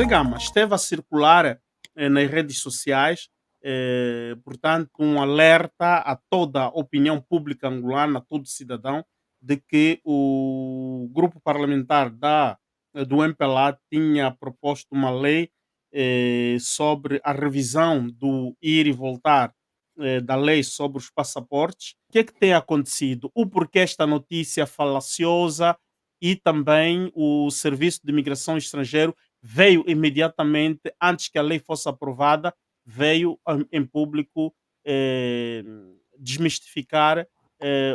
Gama, esteve a circular nas redes sociais, portanto, um alerta a toda a opinião pública angolana, a todo cidadão, de que o grupo parlamentar do MPLA tinha proposto uma lei sobre a revisão do ir e voltar da lei sobre os passaportes. O que é que tem acontecido? O porquê esta notícia falaciosa e também o Serviço de Imigração Estrangeiro veio imediatamente, antes que a lei fosse aprovada, veio em público eh, desmistificar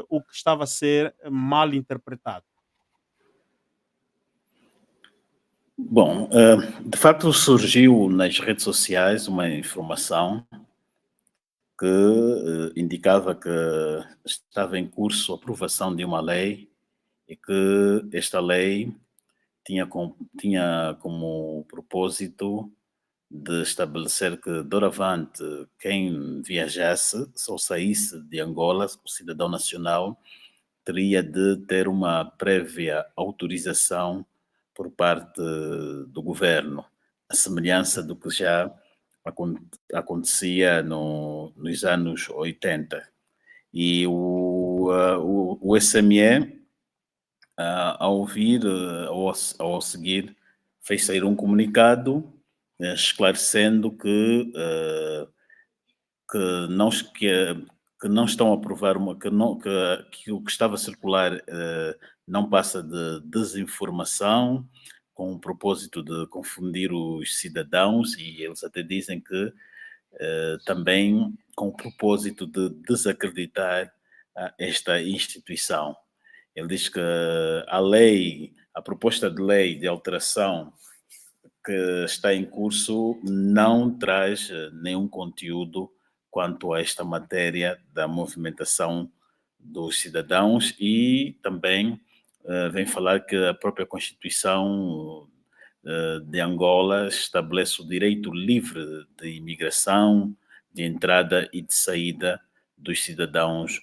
o que estava a ser mal interpretado. Bom, de facto surgiu nas redes sociais uma informação que indicava que estava em curso a aprovação de uma lei e que esta lei tinha como propósito de estabelecer que, doravante, quem viajasse ou saísse de Angola, o cidadão nacional, teria de ter uma prévia autorização por parte do governo, a semelhança do que já acontecia nos anos 80. E o SME, ao ouvir, ao seguir, fez sair um comunicado esclarecendo que não, que não estão a aprovar que o que estava a circular não passa de desinformação com o propósito de confundir os cidadãos, e eles até dizem que também com o propósito de desacreditar esta instituição. Ele diz que a proposta de lei de alteração que está em curso não traz nenhum conteúdo quanto a esta matéria da movimentação dos cidadãos, e também vem falar que a própria Constituição de Angola estabelece o direito livre de imigração, de entrada e de saída dos cidadãos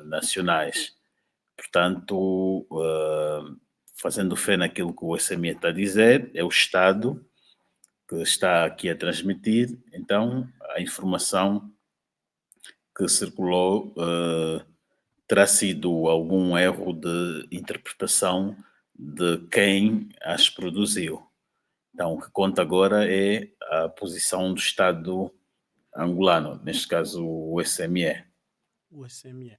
nacionais. Portanto, fazendo fé naquilo que o SME está a dizer, é o Estado que está aqui a transmitir. Então, a informação que circulou terá sido algum erro de interpretação de quem as produziu. Então, o que conta agora é a posição do Estado angolano, neste caso o SME. O SME.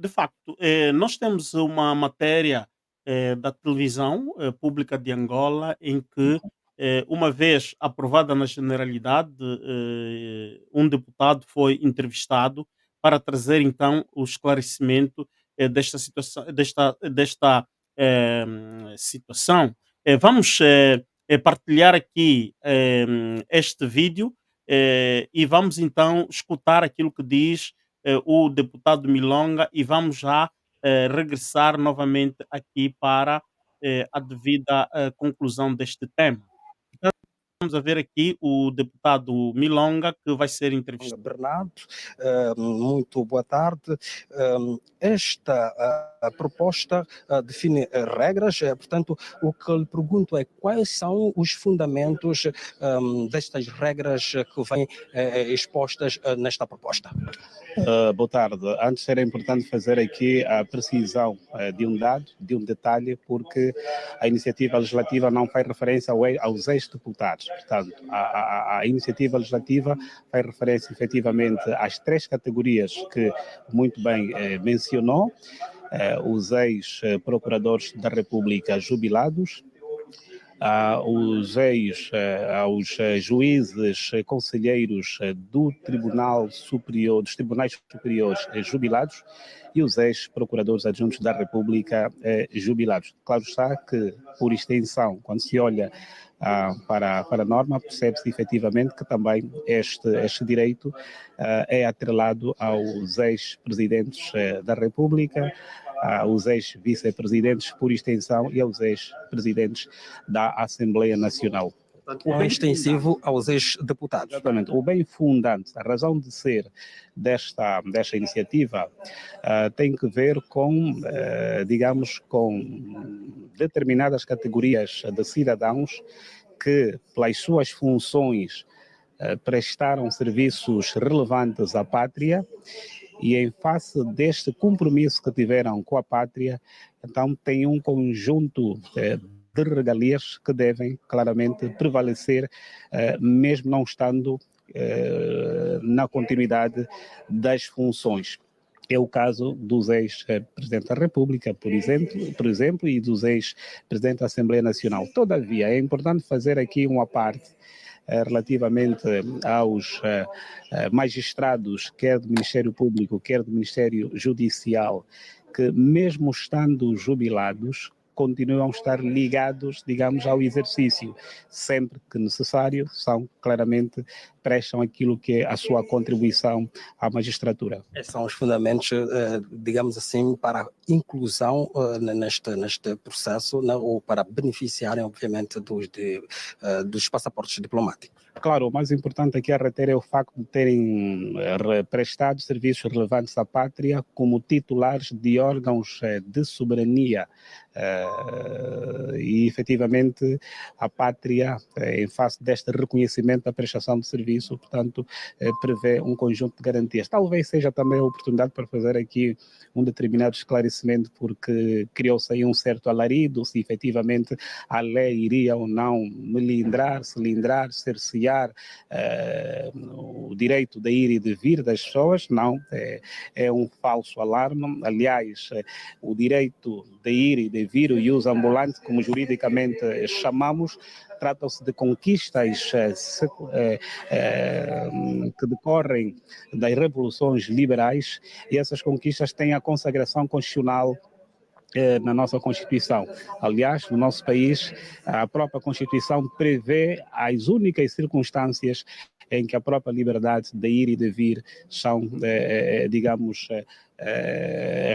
De facto, nós temos uma matéria da televisão pública de Angola em que, uma vez aprovada na Generalidade, um deputado foi entrevistado para trazer então o esclarecimento desta situação. Situação. Vamos partilhar aqui este vídeo e vamos então escutar aquilo que diz o deputado Milonga, e vamos já regressar novamente aqui para a devida conclusão deste tema. Então, vamos a ver aqui o deputado Milonga, que vai ser entrevistado. Bernardo, muito boa tarde. Esta proposta define regras, portanto, o que lhe pergunto é quais são os fundamentos destas regras que vêm expostas nesta proposta? Boa tarde. Antes era importante fazer aqui a precisão de um dado, de um detalhe, porque a iniciativa legislativa não faz referência aos ex-deputados. Portanto, a iniciativa legislativa faz referência efetivamente às três categorias que muito bem mencionou: os ex-procuradores da República jubilados, aos juízes conselheiros do Tribunal Superior, dos Tribunais Superiores jubilados, e os ex-procuradores adjuntos da República jubilados. Claro está que, por extensão, quando se olha para a norma, percebe-se efetivamente que também este direito é atrelado aos ex-presidentes da República, aos ex-vice-presidentes por extensão e aos ex-presidentes da Assembleia Nacional. O bem extensivo aos ex-deputados. Exatamente. O bem fundante, a razão de ser desta iniciativa tem que ver com, digamos, com determinadas categorias de cidadãos que, pelas suas funções, prestaram serviços relevantes à pátria e, em face deste compromisso que tiveram com a pátria, então tem um conjunto de regalias que devem claramente prevalecer, mesmo não estando na continuidade das funções. É o caso dos ex-presidentes da República, por exemplo, e dos ex-presidentes da Assembleia Nacional. Todavia, é importante fazer aqui uma parte relativamente aos magistrados, quer do Ministério Público, quer do Ministério Judicial, que mesmo estando jubilados, continuam a estar ligados, digamos, ao exercício. Sempre que necessário, claramente prestam aquilo que é a sua contribuição à magistratura. Esses são os fundamentos, digamos assim, para a inclusão neste processo, né, ou para beneficiarem, obviamente, dos passaportes diplomáticos. Claro, o mais importante aqui a reter é o facto de terem prestado serviços relevantes à pátria como titulares de órgãos de soberania. E, efetivamente, a pátria, em face deste reconhecimento da prestação de serviço, portanto, prevê um conjunto de garantias. Talvez seja também a oportunidade para fazer aqui um determinado esclarecimento, porque criou-se aí um certo alarido, se efetivamente a lei iria ou não melindrar, cilindrar, cercear o direito de ir e de vir das pessoas. Não, é um falso alarme. Aliás, o direito de ir e de vir, o ius ambulante, como juridicamente chamamos, tratam-se de conquistas que decorrem das revoluções liberais, e essas conquistas têm a consagração constitucional na nossa Constituição. Aliás, no nosso país, a própria Constituição prevê as únicas circunstâncias em que a própria liberdade de ir e de vir são, digamos,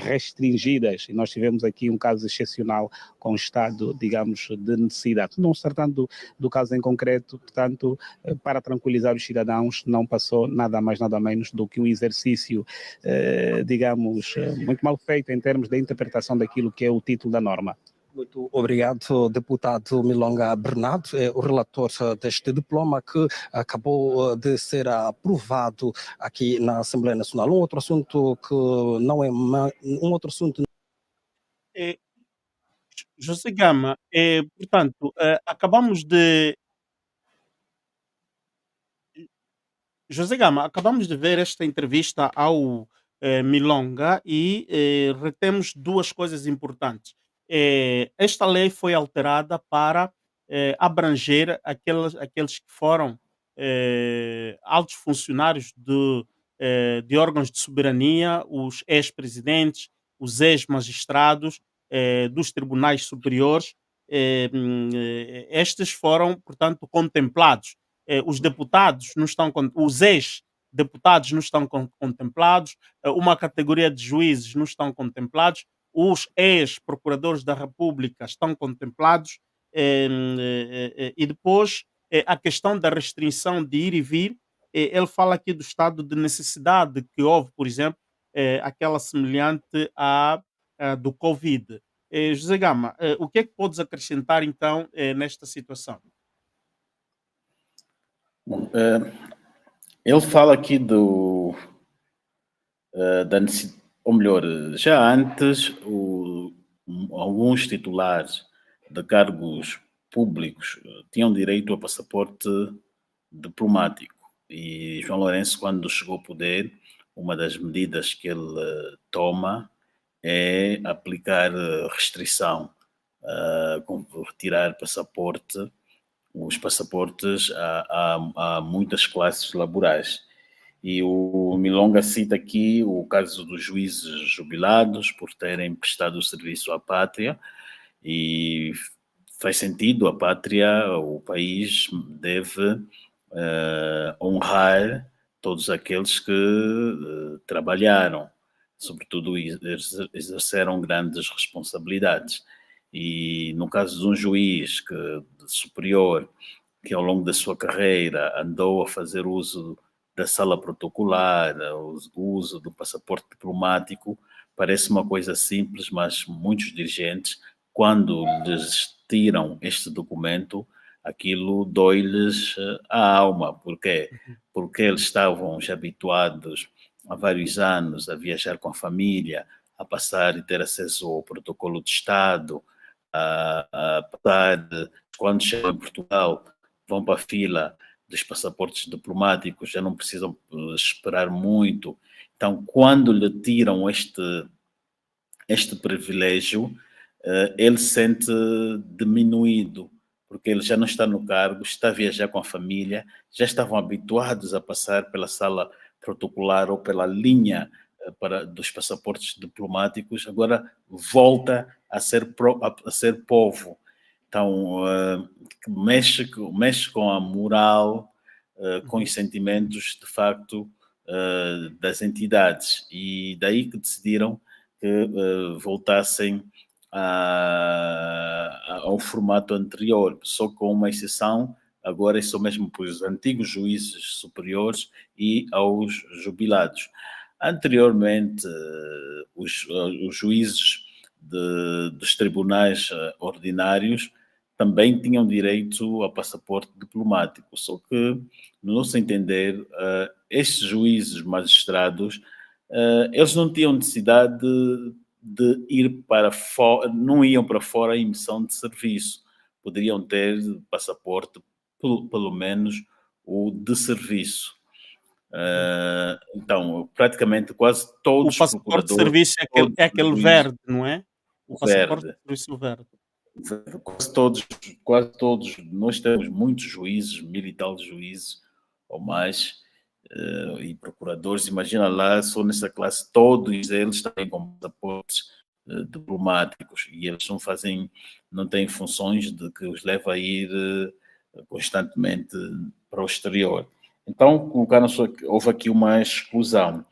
restringidas, e nós tivemos aqui um caso excepcional com o estado, digamos, de necessidade. Não se tratando do caso em concreto, portanto, para tranquilizar os cidadãos, não passou nada mais, nada menos do que um exercício, digamos, muito mal feito em termos de interpretação daquilo que é o título da norma. Muito obrigado, deputado Milonga Bernardo, o relator deste diploma que acabou de ser aprovado aqui na Assembleia Nacional. Um outro assunto que não é José Gama, portanto, acabamos de ver esta entrevista ao Milonga e retemos duas coisas importantes. Esta lei foi alterada para abranger aqueles que foram altos funcionários de órgãos de soberania, os ex-presidentes, os ex-magistrados dos tribunais superiores. Estes foram, portanto, contemplados. Os deputados não estão, os ex-deputados não estão contemplados, uma categoria de juízes não estão contemplados, os ex-procuradores da República estão contemplados, e depois a questão da restrição de ir e vir, ele fala aqui do estado de necessidade que houve, por exemplo, aquela semelhante à do Covid. José Gama, o que é que podes acrescentar então nesta situação? Bom, ele fala aqui da necessidade, ou melhor, já antes, alguns titulares de cargos públicos tinham direito a passaporte diplomático. E João Lourenço, quando chegou ao poder, uma das medidas que ele toma é aplicar restrição, retirar os passaportes a muitas classes laborais. E o Milonga cita aqui o caso dos juízes jubilados por terem prestado serviço à pátria, e faz sentido, a pátria, o país deve honrar todos aqueles que trabalharam, sobretudo exerceram grandes responsabilidades. E no caso de um juiz superior que ao longo da sua carreira andou a fazer uso da sala protocolar, o uso do passaporte diplomático, parece uma coisa simples, mas muitos dirigentes, quando lhes tiram este documento, aquilo dói-lhes a alma. Por quê? Uhum. Porque eles estavam já habituados há vários anos a viajar com a família, a passar e ter acesso ao protocolo de Estado, a passar, quando chegam em Portugal, vão para a fila dos passaportes diplomáticos, já não precisam esperar muito. Então, quando lhe tiram este privilégio, ele se sente diminuído, porque ele já não está no cargo, está a viajar com a família, já estavam habituados a passar pela sala protocolar ou pela linha dos passaportes diplomáticos, agora volta a ser povo. Então, mexe com a moral, com Uhum. os sentimentos, de facto, das entidades. E daí que decidiram que voltassem ao formato anterior, só com uma exceção, agora é só mesmo para os antigos juízes superiores e aos jubilados. Anteriormente, os juízes dos tribunais ordinários também tinham direito a passaporte diplomático, só que, no nosso entender, estes juízes magistrados, eles não tinham necessidade de ir para fora, não iam para fora em missão de serviço, poderiam ter passaporte, pelo menos o de serviço. Uhum. Então, praticamente quase O todos os passaporte de procuradores, serviço todos é os aquele juízes, verde, não é? O o passaporte verde, de serviço verde. quase todos, nós temos muitos juízes, mil e tal juízes ou mais, e procuradores, imagina lá, só nessa classe, todos eles têm com passaportes diplomáticos e eles não têm funções de que os leva a ir constantemente para o exterior. Então, houve aqui uma exclusão.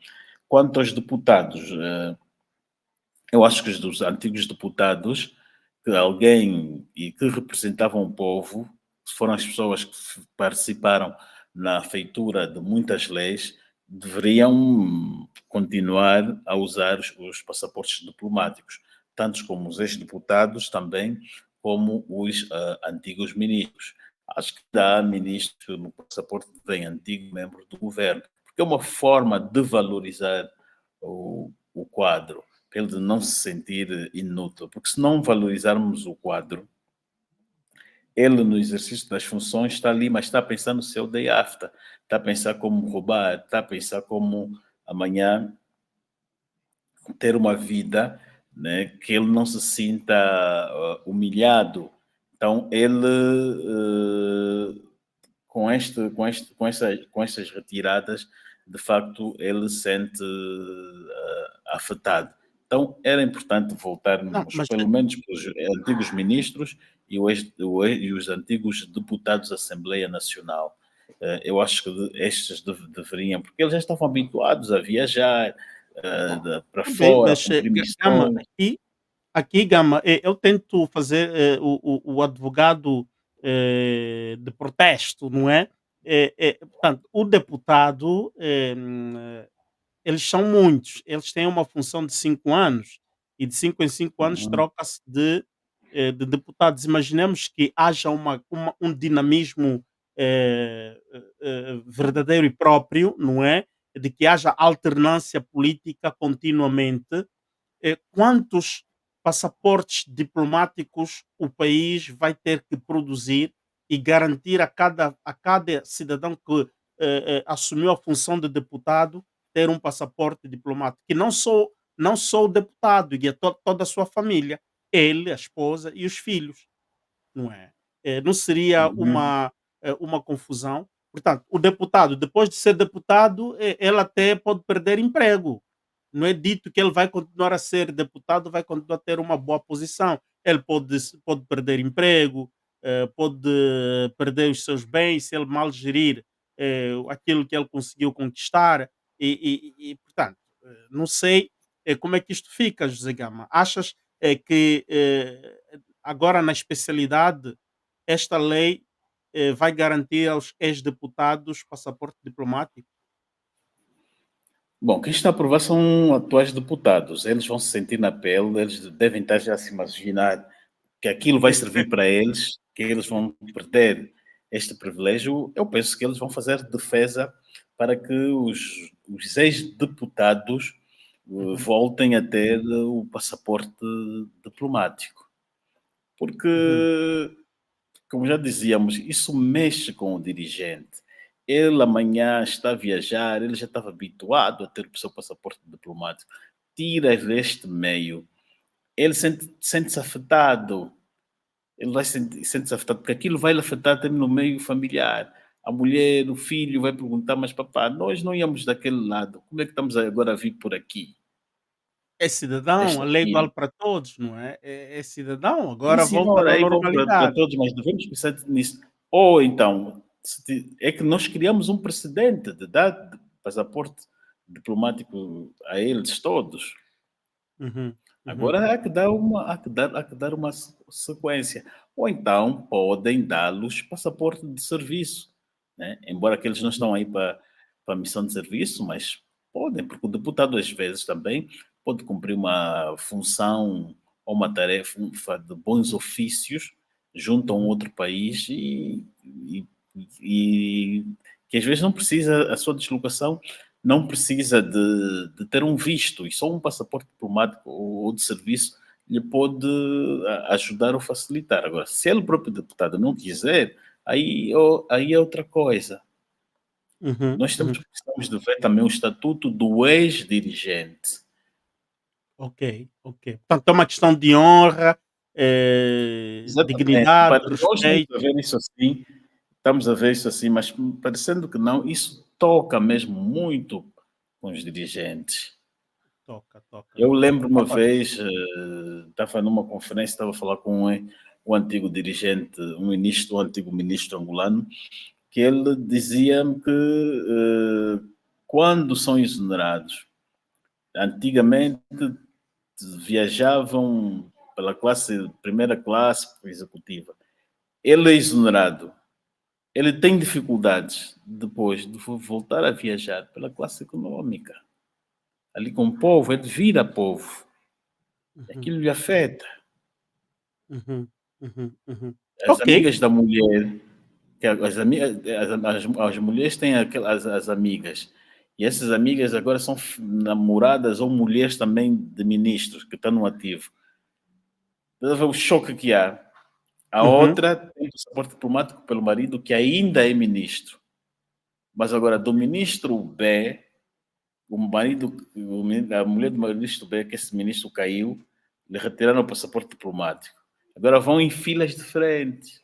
Quanto aos deputados, eu acho que os antigos deputados, que alguém e que representavam o povo, foram as pessoas que participaram na feitura de muitas leis, deveriam continuar a usar os passaportes diplomáticos, tanto como os ex-deputados também, como os antigos ministros. Acho que dá ministro no passaporte vem antigo membro do governo, porque é uma forma de valorizar o quadro, para ele não se sentir inútil, porque se não valorizarmos o quadro, ele no exercício das funções está ali, mas está a pensar no seu day after, está a pensar como roubar, está a pensar como amanhã ter uma vida, né, que ele não se sinta humilhado. Então ele com estas retiradas, de facto, ele se sente afetado. Então, era importante Não, voltarmos, mas pelo menos, para os antigos ministros e os antigos deputados da Assembleia Nacional. Eu acho que estes deveriam, porque eles já estavam habituados a viajar para bem, fora, mas cumprir Gama, missões. aqui, Gama, eu tento fazer o advogado de protesto, não é? Portanto, o deputado, eles são muitos, eles têm uma função de 5 anos e de 5 em 5 anos Uhum, troca-se de deputados. Imaginemos que haja um dinamismo verdadeiro e próprio, não é? De que haja alternância política continuamente. Quantos passaportes diplomáticos o país vai ter que produzir e garantir a cada cidadão que assumiu a função de deputado ter um passaporte diplomático, que não só o deputado e toda a sua família, ele, a esposa e os filhos, não é? Não seria uhum, uma confusão? Portanto, o deputado, depois de ser deputado, ele até pode perder emprego. Não é dito que ele vai continuar a ser deputado, vai continuar a ter uma boa posição. Ele pode perder emprego, pode perder os seus bens se ele mal gerir aquilo que ele conseguiu conquistar. Portanto, não sei como é que isto fica, José Gama. Achas que agora na especialidade esta lei vai garantir aos ex-deputados passaporte diplomático? Bom, quem está a aprovar são atuais deputados. Eles vão se sentir na pele, eles devem estar já a se imaginar que aquilo vai servir para eles que eles vão perder este privilégio, eu penso que eles vão fazer defesa para que os ex-deputados Uhum, voltem a ter o passaporte diplomático. uhum. Porque, como já dizíamos, isso mexe com o dirigente. Ele amanhã está a viajar, ele já estava habituado a ter o seu passaporte diplomático. Tira este meio, ele sente-se afetado. Ele vai sente-se afetado, porque aquilo vai lhe afetar também no meio familiar. A mulher, o filho vai perguntar, mas papá, nós não íamos daquele lado, como é que estamos agora a vir por aqui? É cidadão, Desta a lei é igual fila. para todos, não é? É cidadão, Sim, agora volta senhora, à é igual para normalidade. todos, mas devemos pensar nisso. Ou então, é que nós criamos um precedente de dar passaporte diplomático a eles todos. Uhum, uhum, Agora há que dar uma sequência. Ou então podem dar-los passaporte de serviço, né? Embora que eles não uhum, estão aí para a missão de serviço, mas podem, porque o deputado às vezes também pode cumprir uma função ou uma tarefa de bons ofícios junto a um uhum, outro país e que às vezes não precisa, a sua deslocação não precisa de ter um visto, e só um passaporte diplomático ou de serviço lhe pode ajudar ou facilitar. Agora, se ele próprio deputado não quiser, aí é outra coisa. uhum, Nós uhum. precisamos de ver também o estatuto do ex-dirigente. Ok, ok. Portanto, é uma questão de honra, Exatamente. dignidade, Para nós estamos a respeito. ver isso assim, estamos a ver isso assim, mas parecendo que não, isso toca mesmo muito com os dirigentes. Toca, toca, Eu toca. lembro uma Concordo. vez, estava numa conferência, estava a falar com um antigo dirigente, um antigo ministro angolano, que ele dizia-me que quando são exonerados, antigamente viajavam pela primeira classe executiva. Ele é exonerado. Ele tem dificuldades depois de voltar a viajar pela classe econômica. Ali com o povo, ele vira povo. Uhum, Aquilo lhe afeta. uhum, uhum, uhum. As Ok. amigas da mulher, que as mulheres têm as amigas, e essas amigas agora são namoradas ou mulheres também de ministros que estão no ativo. Estás a ver o choque que há. A Uhum. outra tem o passaporte diplomático pelo marido, que ainda é ministro. Mas agora, do ministro B, a mulher do ministro B, que esse ministro caiu, lhe retiraram o passaporte diplomático. Agora vão em filas diferentes.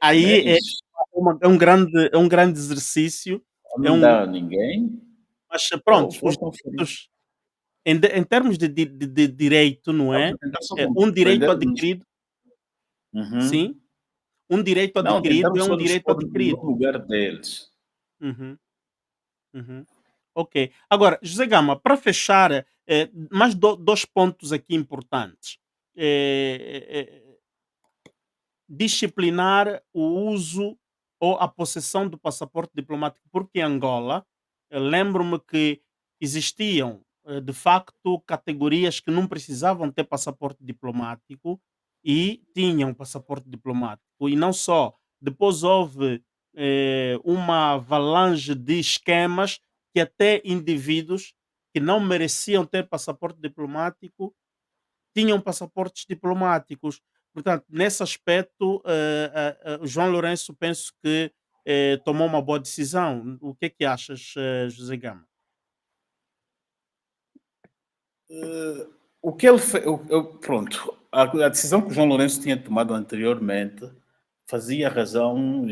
Aí é Mas é um grande exercício, é não um dá a ninguém. mas Ou prontos, os estão feridos. direitos em termos de direito, não Estamos é, a tentar só um direito compreender-nos. adquirido Uhum. sim, um direito Não, adquirido tentamos é um só nos direito pôr no adquirido. lugar deles. Uhum, uhum. Ok. Agora, José Gama, para fechar, mais 2 pontos aqui importantes. Disciplinar o uso ou a possessão do passaporte diplomático, porque em Angola, lembro-me que existiam, de facto, categorias que não precisavam ter passaporte diplomático e tinham passaporte diplomático. E não só, depois houve uma avalanche de esquemas que até indivíduos que não mereciam ter passaporte diplomático tinham passaportes diplomáticos. Portanto, nesse aspecto, o João Lourenço penso que tomou uma boa decisão. O que é que achas, José Gama? O que ele fez, pronto, a decisão que o João Lourenço tinha tomado anteriormente fazia razão,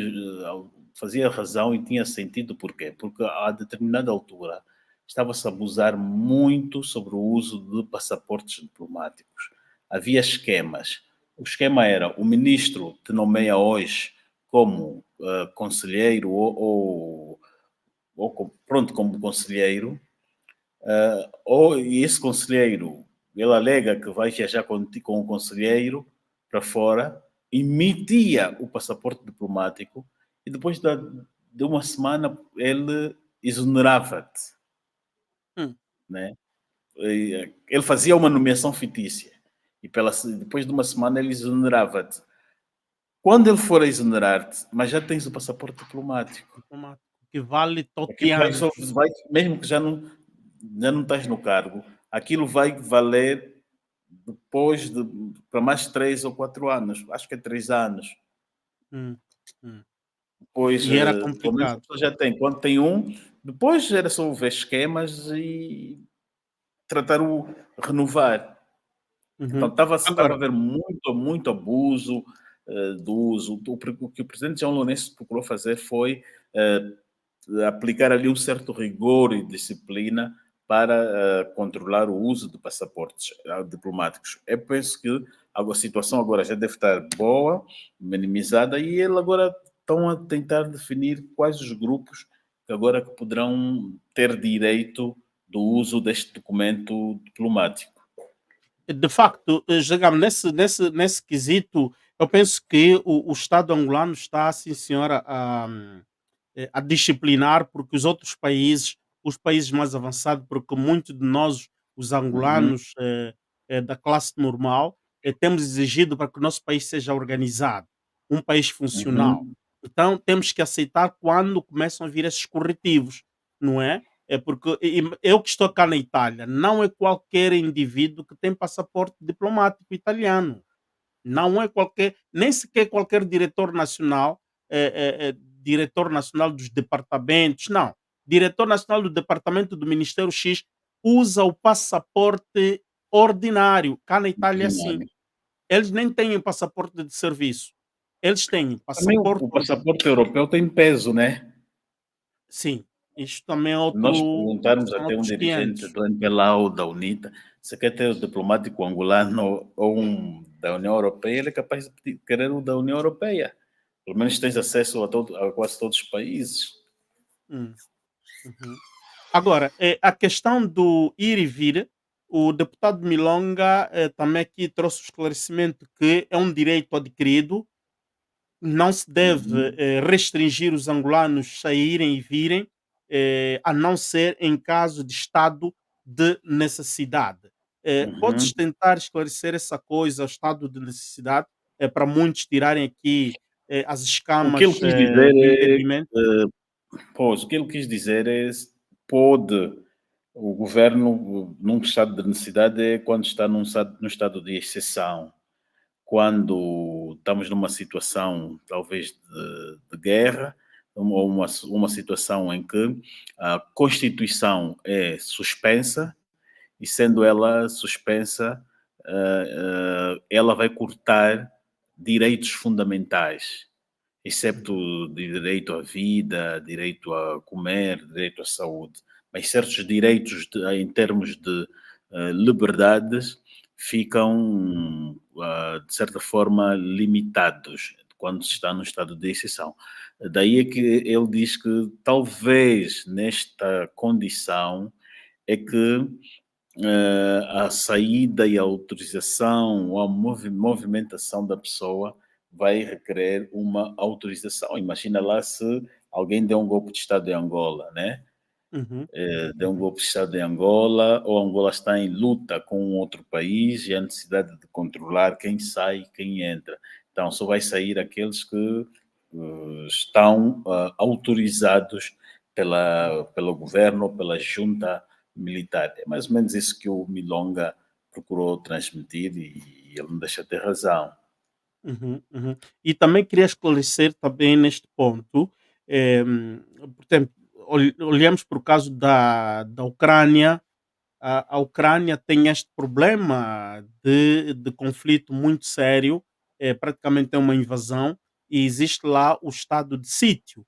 fazia razão e tinha sentido porquê? Porque a determinada altura estava-se a abusar muito sobre o uso de passaportes diplomáticos. Havia esquemas. O esquema era o ministro te nomeia hoje como conselheiro pronto, como conselheiro, ou esse conselheiro, ele alega que vai viajar com o conselheiro para fora, emitia o passaporte diplomático e depois de uma semana ele exonerava-te, Hum, né? Ele fazia uma nomeação fictícia. e depois de uma semana ele exonerava-te. Quando ele for a exonerar-te, mas já tens o passaporte diplomático. Diplomático, que vale Aquilo vai só, toteante. mesmo que já não estás no cargo, aquilo vai valer depois para mais 3 ou 4 anos. Acho que é 3 anos. Hum, hum. Depois, E era pelo menos a complicado. pessoa já tem. Quando tem um, depois era só ver esquemas e tratar o renovar. Então Uhum. estava a Agora, haver muito abuso do uso. O que o presidente João Lourenço procurou fazer foi aplicar ali um certo rigor e disciplina para controlar o uso de passaportes diplomáticos. Eu penso que a situação agora já deve estar boa, minimizada, e ele agora estão a tentar definir quais os grupos que agora que poderão ter direito do uso deste documento diplomático. de facto, digamos, nesse quesito, eu penso que o Estado angolano está, sim senhora, a disciplinar, porque os países mais avançados, porque muitos de nós, os Uhum, angolanos da classe normal, temos exigido para que o nosso país seja organizado, um país funcional. uhum. Então temos que aceitar quando começam a vir esses corretivos, não é? É porque eu que estou cá na Itália, não é qualquer indivíduo que tem passaporte diplomático italiano. Não é qualquer, nem sequer qualquer diretor nacional, diretor nacional dos departamentos, não. Diretor nacional do departamento do Ministério X usa o passaporte ordinário. Cá na Itália é assim. Ordinário. Eles nem têm passaporte de serviço. Eles têm Também passaporte o ordinário. passaporte europeu tem peso, né? Sim, isto também é Nós outro, perguntarmos são até um outros dirigente 500. do MPLA ou da UNITA se quer ter o diplomático angolano ou um da União Europeia, ele é capaz de querer o da União Europeia. Pelo menos tens acesso a quase todos os países. Hum, uhum. Agora, a questão do ir e vir, o deputado Milonga também aqui trouxe o esclarecimento que é um direito adquirido, não se deve Uhum, restringir os angolanos saírem e virem, a não ser em caso de estado de necessidade. Podes uhum. tentar esclarecer essa coisa, o estado de necessidade, para muitos tirarem aqui as O que ele escamas quis dizer do é, entendimento? pois, o que ele quis dizer é pode o governo, num estado de necessidade, é quando está num estado de exceção. Quando estamos numa situação talvez de guerra, ou uma situação em que a Constituição é suspensa, e sendo ela suspensa, ela vai cortar direitos fundamentais, excepto Uhum, direito à vida, direito a comer, direito à saúde. Mas certos direitos em termos de liberdades ficam, de certa forma, limitados quando se está no estado de exceção. Daí é que ele diz que talvez nesta condição é que a saída e a autorização ou a movimentação da pessoa vai requerer uma autorização. Imagina lá se alguém deu um golpe de Estado em Angola, né? uhum, Deu um uhum, golpe de Estado em Angola, ou Angola está em luta com um outro país e há necessidade de controlar quem sai e quem entra. Então, só vai sair aqueles que estão autorizados pelo governo ou pela junta militar. É mais ou menos isso que o Milonga procurou transmitir e ele não deixa de ter razão. uhum, uhum. E também queria esclarecer também neste ponto, eh, por exemplo, olhamos para o caso da Ucrânia. A Ucrânia tem este problema de conflito muito sério, praticamente é uma invasão, e existe lá o estado de sítio.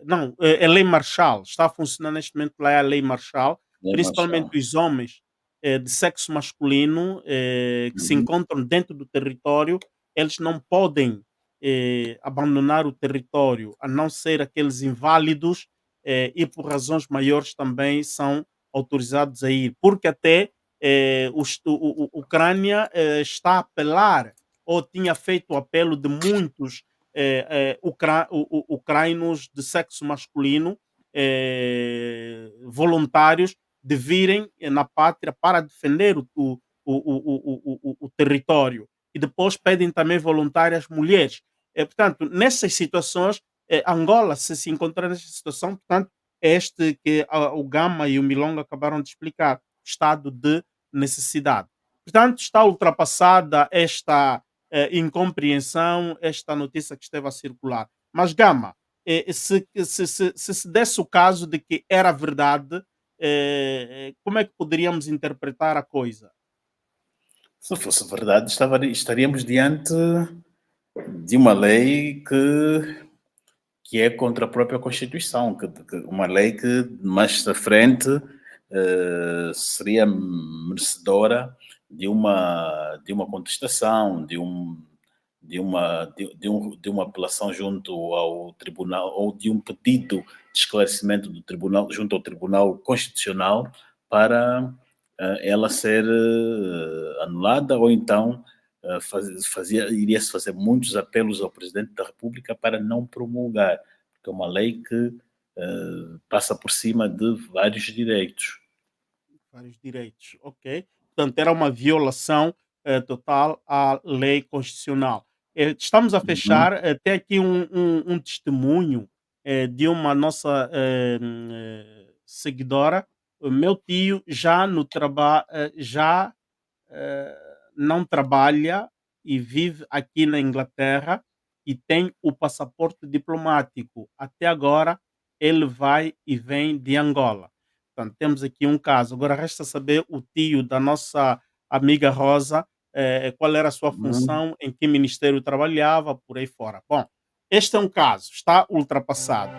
Não, é lei Marshall, está a funcionar neste momento lá é a lei Marshall, Né, principalmente Marchão? os homens de sexo masculino que se Uhum. encontram dentro do território, eles não podem abandonar o território, a não ser aqueles inválidos e por razões maiores também são autorizados a ir, porque até Ucrânia está a apelar ou tinha feito o apelo de muitos ucranianos de sexo masculino voluntários de virem na pátria para defender o território. E depois pedem também voluntárias mulheres. Portanto, nessas situações, Angola, se encontrar nessa situação, portanto, é este que o Gama e o Milonga acabaram de explicar, estado de necessidade. Portanto, está ultrapassada esta incompreensão, esta notícia que esteve a circular. Mas, Gama, se desse o caso de que era verdade, como é que poderíamos interpretar a coisa? Se fosse verdade, estaríamos diante de uma lei que é contra a própria Constituição, uma lei que mais à frente seria merecedora de uma contestação, de uma apelação junto ao tribunal, ou de um pedido de esclarecimento do tribunal, junto ao Tribunal Constitucional, para ela ser anulada, ou então iria-se fazer muitos apelos ao Presidente da República para não promulgar, porque é uma lei que passa por cima de vários direitos. Vários direitos, ok. Portanto, era uma violação total à lei constitucional. Estamos a Uhum. fechar, tem aqui um testemunho de uma nossa seguidora. O meu tio já no trabalho, já não trabalha e vive aqui na Inglaterra e tem o passaporte diplomático. Até agora, ele vai e vem de Angola. Portanto, temos aqui um caso. Agora resta saber o tio da nossa amiga Rosa, qual era a sua Uhum. função, em que ministério trabalhava, por aí fora. Bom, este é um caso, está ultrapassado.